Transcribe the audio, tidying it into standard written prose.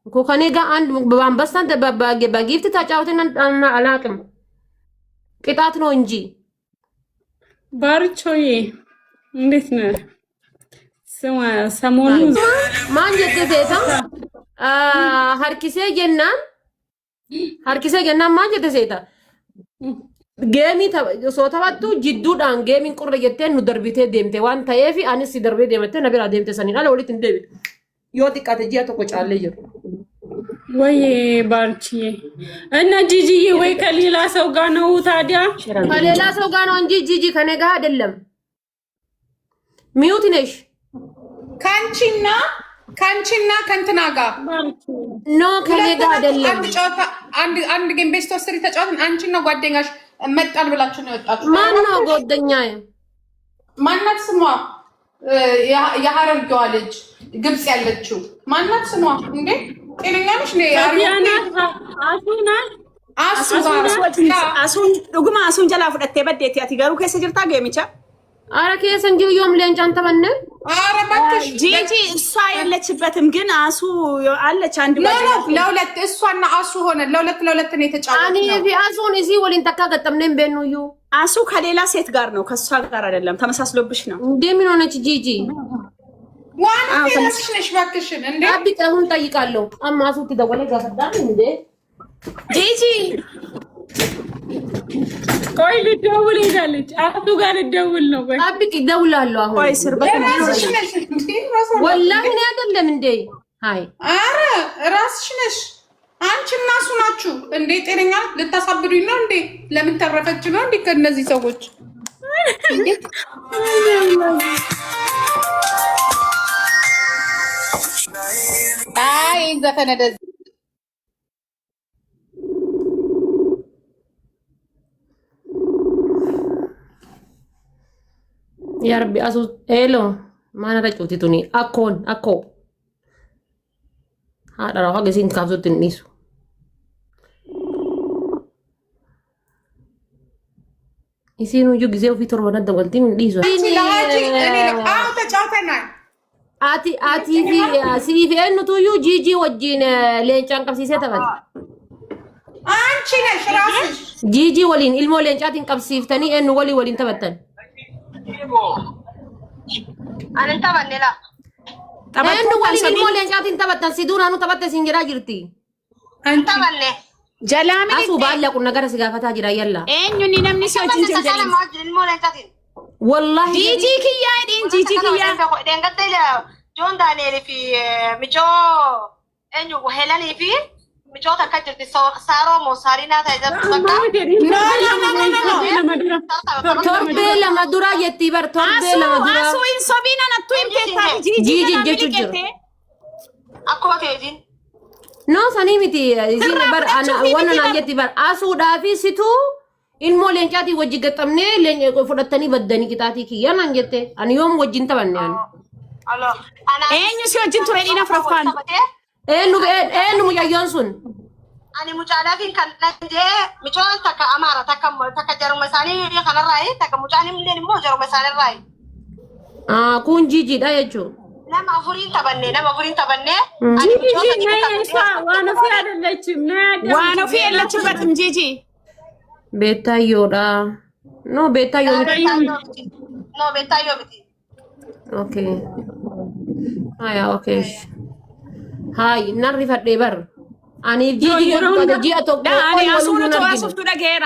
ከኔ ጋር አንድ በአንበሳን በጊፍት ተጫውተን አላቅም። ቅጣት ነው እንጂ ባርቾዬ እንዴት ነህ? ሰሞኑ ማን ጀተሴታ ሀርኪሴ ጀናን ማን ጀተሴታ ጌሚ ሶታባቱ ጅዱዳን ጌሚን ቁረ ጀቴን ኑ ደርቢቴ ደምቴ ዋን ታየፊ አንስ ደርቤ ደምቴ ነብራ ደምቴ ሰኒና ለወሊት እንደቢት ዮቲ ቃተጂያ ተቆጫለ ይሩ ወይ ባርቺዬ እና ጂጂዬ ወይ ከሌላ ሰው ጋር ነው ታዲያ? ከሌላ ሰው ጋር ነው እንጂ ጂጂ ከኔ ጋር አይደለም። ሚውት ነሽ ካንቺና ከንትና ጋር ኖ ከኔ ጋር አይደለም። አንድ ጌም ቤስት ኦፍ 3 ተጫወትን። አንቺና ጓደኛሽ መጣን ብላችሁ ነው የወጣችሁ። ማን ነው ጓደኛዬ? ማናት ስሟ? የሐረርጌዋ ልጅ ግብጽ ያለችው ማናት ስሟ? እንዴ ጤነኛ ነሽ ነው? አሱን ጀላ ፍደቴ በዴት ያቲ ገሩ ከሰ ጅርታ ገሚቻ አረ ከሰን ጂዮም ለንጫን ተመነ አረ ባክሽ ጂጂ እሷ የለችበትም፣ ግን አሱ አለች አንድ ለሁለት እሷና አሱ ሆነ ለሁለት ነው የተጫወተው። አኒ ቢአሱን እዚህ ወሊን ተካ ገጠምነን በኑዩ አሱ ከሌላ ሴት ጋር ነው ከሷ ጋር አይደለም። ተመሳስሎብሽ ነው እንዴ? ምን ሆነች ጂጂ? ዋና ፈለሽ ነሽ ባክሽን። እንዴ አብይ አሁን ጠይቃለሁ። አማሱ ትደወለ ጋፈዳን እንዴ ጂጂ ቆይ ልደውል ሄዳለች። አቱ ጋር ልደውል ነው። ቆይ አብይ ይደውላሉ። አሁን ቆይ ስርበት ወላሂ እኔ አይደለም እንዴ? ሃይ አረ ራስሽ ነሽ። አንቺና እሱ ናችሁ እንዴ? ጤነኛ ልታሳብዱኝ ነው እንዴ? ለምን ተረፈች ነው እንዴ ከነዚህ ሰዎች? አይ ዘፈነደ ያ ረቢ አሱ ሄሎ ማና ተጫውቲቱኒ አኮን አኮ ሃዳራ ሀገሲን ካብዙት እንይሱ ኢሲኑ ዩ ጊዜው ፊቶር ወነደ ወልቲ ምን ዲሱ አቲ ሲፊ እንቱ ዩ ጂጂ ወጂን ሌንጫን ቀብሲሴ ተበል አንቺ ነሽ ራስሽ ጂጂ ወሊን ኢልሞ ሌንጫቲን ቀብሲፍተኒ እን ወሊን ተበተን አንንታ ባኔላ እን ወሊን ኢልሞ ሌንጫቲን ተበተን ሲዱናኑ ተበተ ሲንጀራ ጅርቲ አንታ ባኔ ጀላሚ አሱ ባለቁ ነገር ሲጋፈታ ጅራ ያላ ኤኙኒ ነምኒ ሲወጂን ጀንጀሪ والله جيجي كيا دين جيجي كيا دين قتل جون دانيلي في ميجو انيو وهلاني في ميجو تكجر سارو موسارينا تايزا توربي لما دورا يتيبر توربي لما دورا اسو ان صبينا نتويم تتا جيجي جيجي اكو كيدين نو سنيمتي زين بر انا وانا يتيبر اسو دافي سيتو ilmo leencaati wajji gaxamne leen fudhatanii baddanii qixaatii kiyyan anjette ani yoom wajjin tabanne ani eenyu si wajjin ture dhiina furafaan eenyu mucayyoon sun ani mucaalaatiin kan dhanje micoon takka amaara takka jaruma isaanii kanarraayi takka mucaanii illeen immoo jaruma isaanirraayi kun jijiidha jechuun nama afuriin tabanne waan ofii የለችበትም ጂጂ ቤታዮዳ ኖ ቤታዮ biti ኦኬ አያ ኦኬ ሃይ ናሪ ፈዴ በር አኒ ጂጂ ጂጂ አቶ ዳ አኒ አሱኑ ተዋሱፍቱ ደገራ